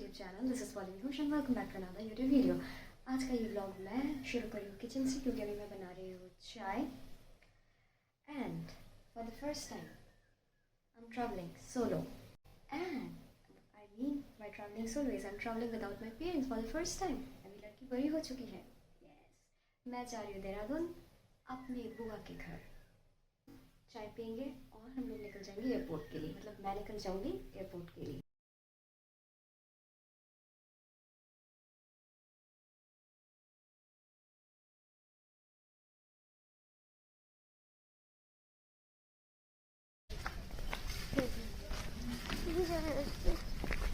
YouTube channel. This is Paulin Ghosh and welcome back to another YouTube video. आज का ये vlog मैं शुरू कर रही हूँ किचन से, क्योंकि अभी मैं बना रही हूँ चाय। And for the first time I am travelling solo, and I mean by travelling solo is I am travelling without my parents for the first time. अभी लड़की बड़ी हो चुकी है। यस, मैं जा रही हूँ देहरादून अपने बुआ के घर। चाय पियेंगे और हम लोग निकल जाएंगे एयरपोर्ट के लिए, मतलब मैं निकल जाऊँगी एयरपोर्ट के लिए।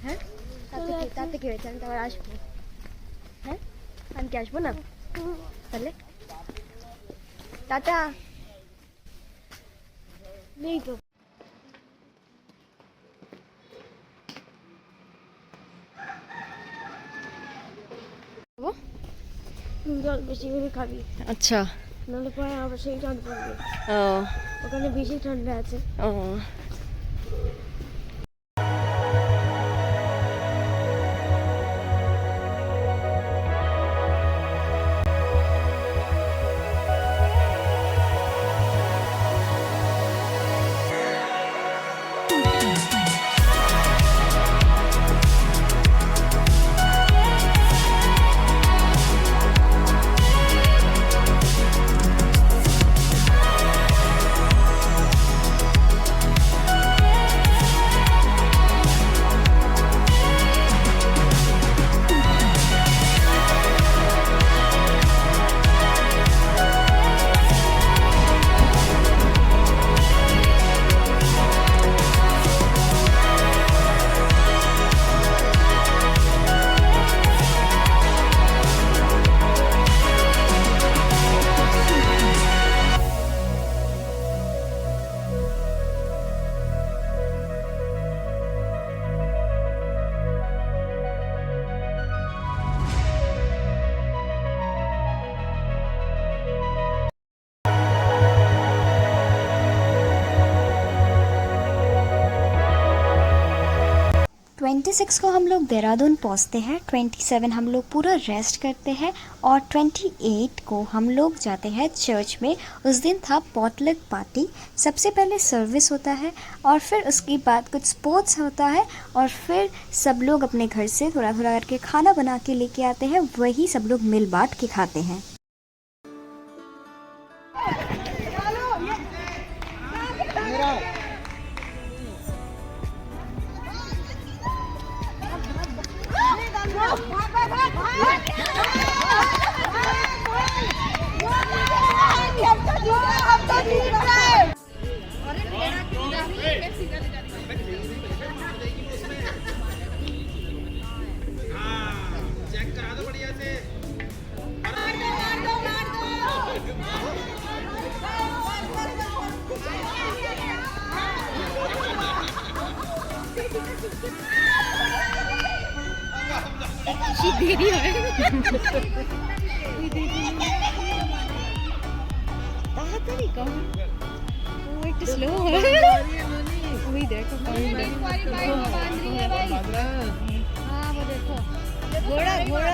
হ্যাঁ, তাতে কি হয়েছে? আমি তো আবার আসবো। হ্যাঁ, আমি কি আসবো না? তাহলে টাটা। নেই তো। জল বেশি করে খাবি। আচ্ছা, নাহলে পরে আবার সেই ঠান্ডা পড়বে। ও, ওখানে বেশি ঠান্ডা আছে। ও, 26 को हम लोग देहरादून पहुंचते हैं, 27 हम लोग पूरा रेस्ट करते हैं और 28 को हम लोग जाते हैं चर्च में। उस दिन था पॉटलक पार्टी। सबसे पहले सर्विस होता है और फिर उसके बाद कुछ स्पोर्ट्स होता है और फिर सब लोग अपने घर से थोड़ा थोड़ा करके खाना बना के लेके आते हैं, वही सब लोग मिल बांट के खाते हैं। देरी है। ताड़ाताड़ी कम, वो एक स्लो है। वही देखो, हाँ वो देखो, घोड़ा घोड़ा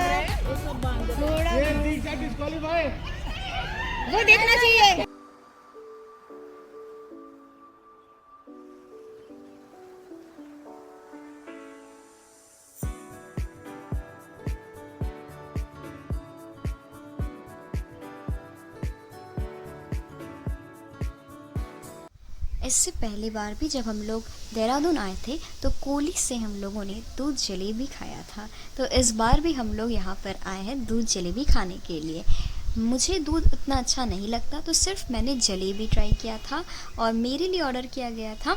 घोड़ा, वो देखना चाहिए। इससे पहली बार भी जब हम लोग देहरादून आए थे तो कोली से हम लोगों ने दूध जलेबी खाया था, तो इस बार भी हम लोग यहाँ पर आए हैं दूध जलेबी खाने के लिए। मुझे दूध उतना अच्छा नहीं लगता, तो सिर्फ मैंने जलेबी ट्राई किया था और मेरे लिए ऑर्डर किया गया था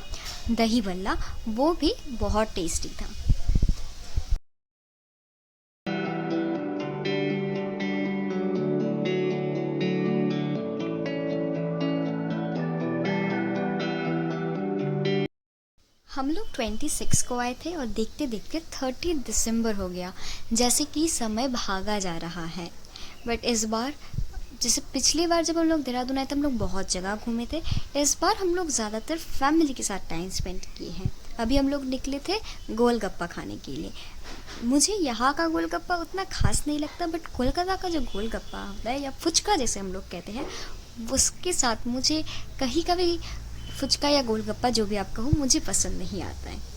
दही बल्ला, वो भी बहुत टेस्टी था। हम लोग 26 को आए थे और देखते देखते 30 दिसंबर हो गया, जैसे कि समय भागा जा रहा है। बट इस बार जैसे पिछली बार जब हम लोग देहरादून आए थे हम लोग बहुत जगह घूमे थे, इस बार हम लोग ज़्यादातर फैमिली के साथ टाइम स्पेंड किए हैं। अभी हम लोग निकले थे गोलगप्पा खाने के लिए। मुझे यहाँ का गोलगप्पा उतना खास नहीं लगता, बट कोलकाता का जो गोलगप्पा होता है या फुचका जैसे हम लोग कहते हैं, उसके साथ मुझे कहीं का भी फुचका या गोलगप्पा जो भी आप कहो मुझे पसंद नहीं आता है।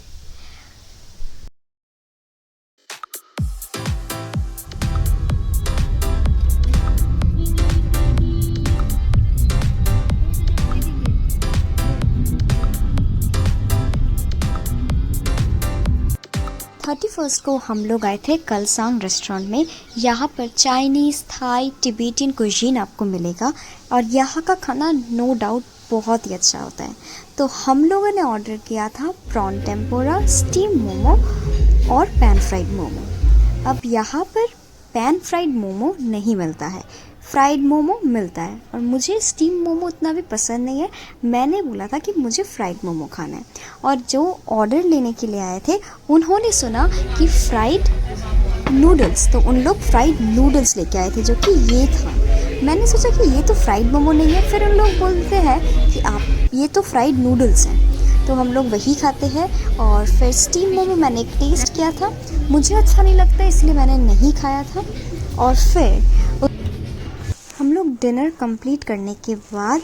थर्टी फर्स्ट को हम लोग आए थे कलसांग रेस्टोरेंट में। यहाँ पर चाइनीज़, थाई, तिब्बतियन कुजीन आपको मिलेगा और यहाँ का खाना नो डाउट बहुत ही अच्छा होता है। तो हम लोगों ने ऑर्डर किया था प्रॉन टेम्पोरा, स्टीम मोमो और पैन फ्राइड मोमो। अब यहाँ पर पैन फ्राइड मोमो नहीं मिलता है, फ्राइड मोमो मिलता है और मुझे स्टीम मोमो उतना भी पसंद नहीं है। मैंने बोला था कि मुझे फ्राइड मोमो खाना है और जो ऑर्डर लेने के लिए आए थे उन्होंने सुना कि फ्राइड नूडल्स, तो उन लोग फ्राइड नूडल्स लेके आए थे जो कि ये था। मैंने सोचा कि ये तो फ्राइड मोमो नहीं है, फिर उन लोग बोलते हैं कि आप ये तो फ्राइड नूडल्स हैं, तो हम लोग वही खाते हैं। और फिर स्टीम मोमो मैंने एक टेस्ट किया था, मुझे अच्छा नहीं लगता इसलिए मैंने नहीं खाया था। और फिर हम लोग डिनर कंप्लीट करने के बाद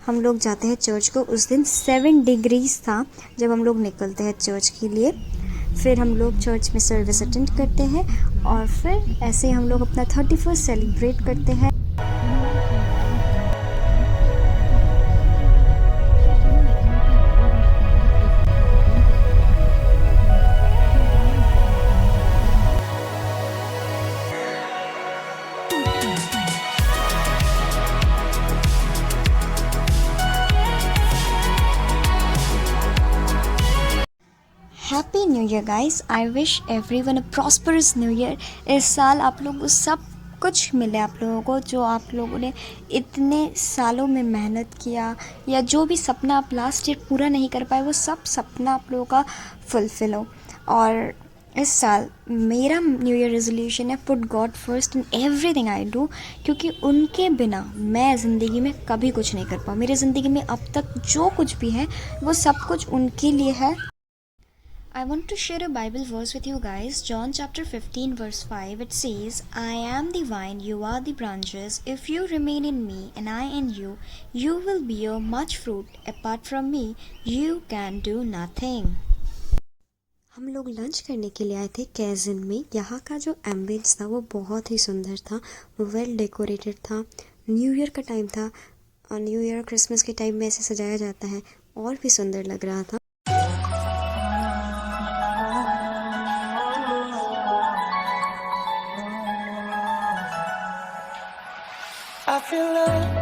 हम लोग जाते हैं चर्च को। उस दिन 7 डिग्रीज था जब हम लोग निकलते हैं चर्च के लिए। फिर हम लोग चर्च में सर्विस अटेंड करते हैं और फिर ऐसे हम लोग अपना 31st सेलिब्रेट करते हैं। Happy new year guys, I wish everyone a prosperous new year. इस साल आप लोगों को सब कुछ मिले, आप लोगों को जो आप लोगों ने इतने सालों में मेहनत किया या जो भी सपना आप लास्ट ईयर पूरा नहीं कर पाए वो सब सपना आप लोगों का फुलफिल हो। और इस साल मेरा न्यू ईयर रेजोल्यूशन है put God first in everything I do, क्योंकि उनके बिना मैं ज़िंदगी में कभी कुछ नहीं कर पाऊँ। मेरी ज़िंदगी में अब तक जो कुछ भी है वो सब कुछ उनके लिए है। I want to share a Bible verse with you guys. John chapter 15 verse 5, it says, I am the vine, you are the branches. If you remain in me and I in you, you will bear much fruit. Apart from me, you can do nothing. हम लोग lunch करने के लिए आए थे कैज़न में। यहाँ का जो एम्बियंस था वो बहुत ही सुंदर था, वेल डेकोरेटेड था। न्यू ईयर का टाइम था और न्यू ईयर क्रिसमस के टाइम में ऐसे सजाया जाता है, और भी सुंदर लग रहा था। I feel love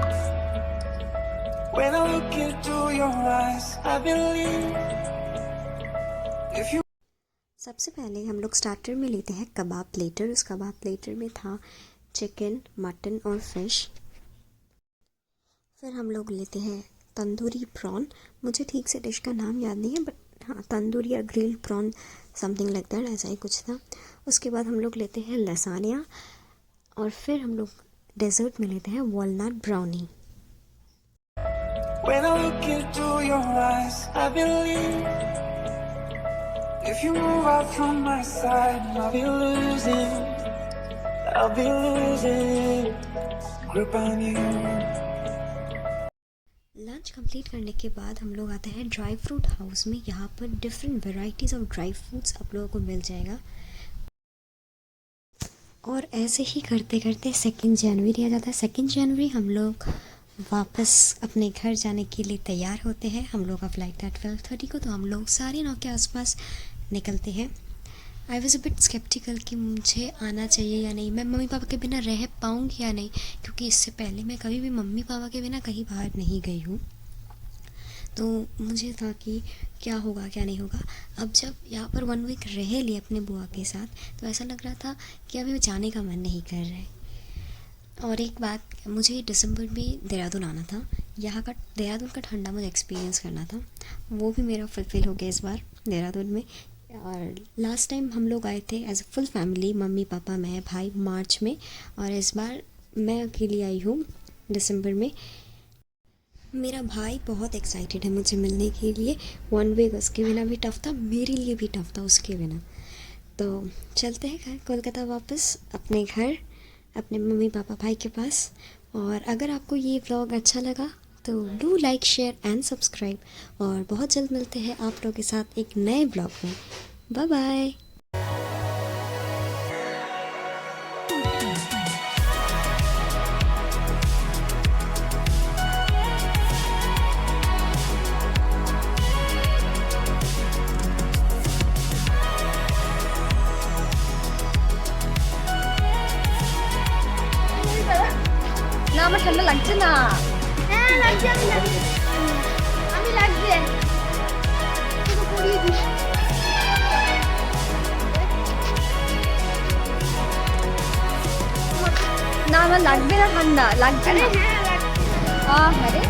when I look into your eyes. I believe if you. सबसे पहले हम लोग स्टार्टर में लेते हैं कबाब प्लेटर। उस कबाब प्लेटर में था चिकन, मटन और फिश। फिर हम लोग लेते हैं तंदूरी प्रॉन। मुझे ठीक से डिश का नाम याद नहीं है, बट हाँ तंदूरी या grilled prawn something like that, ऐसा ही कुछ था। उसके बाद हम लोग लेते हैं लसानिया और फिर हम लोग डेजर्ट में लेते हैं walnut brownie. When I look into your eyes, I believe if you move out from my side, I'll be losing grip on you. Lunch complete करने के बाद हम लोग आते हैं ड्राई फ्रूट हाउस में। यहाँ पर different varieties of dry fruits आप लोगों को मिल जाएगा। और ऐसे ही करते करते 2 जनवरी आ जाता है। 2 जनवरी हम लोग वापस अपने घर जाने के लिए तैयार होते हैं। हम लोग का फ्लाइट था 12:30 को, तो हम लोग 9:30 के आसपास निकलते हैं। I was a bit sceptical कि मुझे आना चाहिए या नहीं, मैं मम्मी पापा के बिना रह पाऊँगी या नहीं, क्योंकि इससे पहले मैं कभी भी मम्मी पापा के बिना कहीं बाहर नहीं गई हूँ। तो मुझे था कि क्या होगा क्या नहीं होगा। अब जब यहाँ पर 1 वीक रह लिए अपने बुआ के साथ, तो ऐसा लग रहा था कि अभी जाने का मन नहीं कर रहा है। और एक बात, मुझे दिसंबर में देहरादून आना था। यहाँ का देहरादून का ठंडा मुझे एक्सपीरियंस करना था, वो भी मेरा फुलफिल हो गया इस बार देहरादून में। और लास्ट टाइम हम लोग आए थे as a full family, mummy papa मैं भाई, मार्च में, और इस बार मैं अकेली आई हूँ दिसंबर में। मेरा भाई बहुत एक्साइटेड है मुझे मिलने के लिए। 1 वीक उसके बिना भी टफ था, मेरे लिए भी टफ था उसके बिना। तो चलते हैं कोलकाता वापस अपने घर, अपने मम्मी पापा भाई के पास। और अगर आपको ये व्लॉग अच्छा लगा तो do like share and subscribe. और बहुत जल्द मिलते हैं आप लोगों के साथ एक नए व्लॉग में। Bye bye. না আমার ঠান্ডা লাগছে না। হ্যাঁ লাগছে, আমি লাগছে শুধু পরিয়ে দিস। না আমার লাগবে না ঠান্ডা, লাগছে আরে না। হ্যাঁ লাগছে। আরে